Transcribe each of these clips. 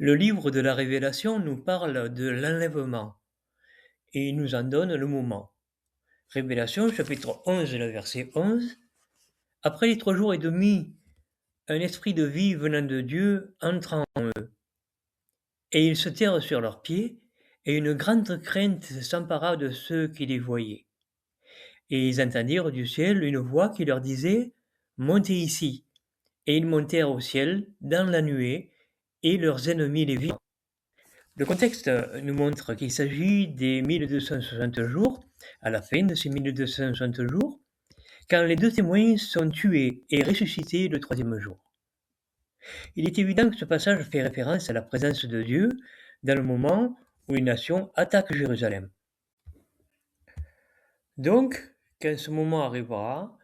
Le livre de la Révélation nous parle de l'enlèvement et il nous en donne le moment. Révélation chapitre 11, le verset 11. Après les 3 jours et demi, un esprit de vie venant de Dieu entra en eux. Et ils se tinrent sur leurs pieds, et une grande crainte s'empara de ceux qui les voyaient. Et ils entendirent du ciel une voix qui leur disait: Montez ici. Et ils montèrent au ciel, dans la nuée, et leurs ennemis les virent. Le contexte nous montre qu'il s'agit des 1260 jours, à la fin de ces 1260 jours, quand les deux témoins sont tués et ressuscités le troisième jour. Il est évident que ce passage fait référence à la présence de Dieu dans le moment où une nation attaque Jérusalem. Donc, quand ce moment arrivera,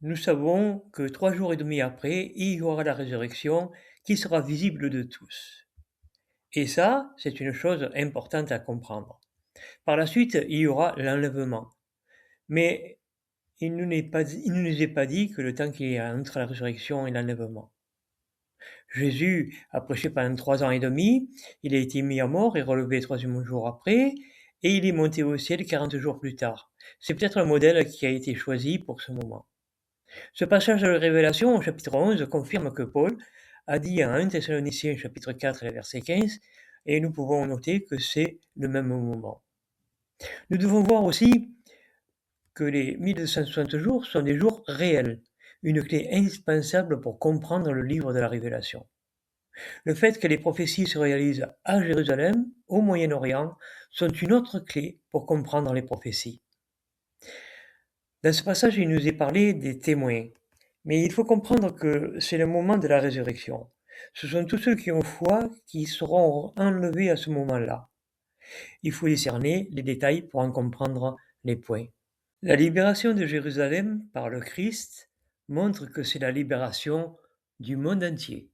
nous savons que 3 jours et demi après, il y aura la résurrection qui sera visible de tous. Et ça, c'est une chose importante à comprendre. Par la suite, il y aura l'enlèvement. Mais il ne nous est pas dit que le temps qu'il y a entre la résurrection et l'enlèvement. Jésus a prêché pendant 3 ans et demi, il a été mis à mort et relevé le troisième jour après, et il est monté au ciel 40 jours plus tard. C'est peut-être le modèle qui a été choisi pour ce moment. Ce passage de la Révélation au chapitre 11 confirme que Paul a dit à 1 Thessaloniciens chapitre 4 et verset 15, et nous pouvons noter que c'est le même moment. Nous devons voir aussi que les 1260 jours sont des jours réels, une clé indispensable pour comprendre le livre de la Révélation. Le fait que les prophéties se réalisent à Jérusalem, au Moyen-Orient, sont une autre clé pour comprendre les prophéties. Dans ce passage, il nous est parlé des témoins, mais il faut comprendre que c'est le moment de la résurrection. Ce sont tous ceux qui ont foi qui seront enlevés à ce moment-là. Il faut discerner les détails pour en comprendre les points. La libération de Jérusalem par le Christ montre que c'est la libération du monde entier.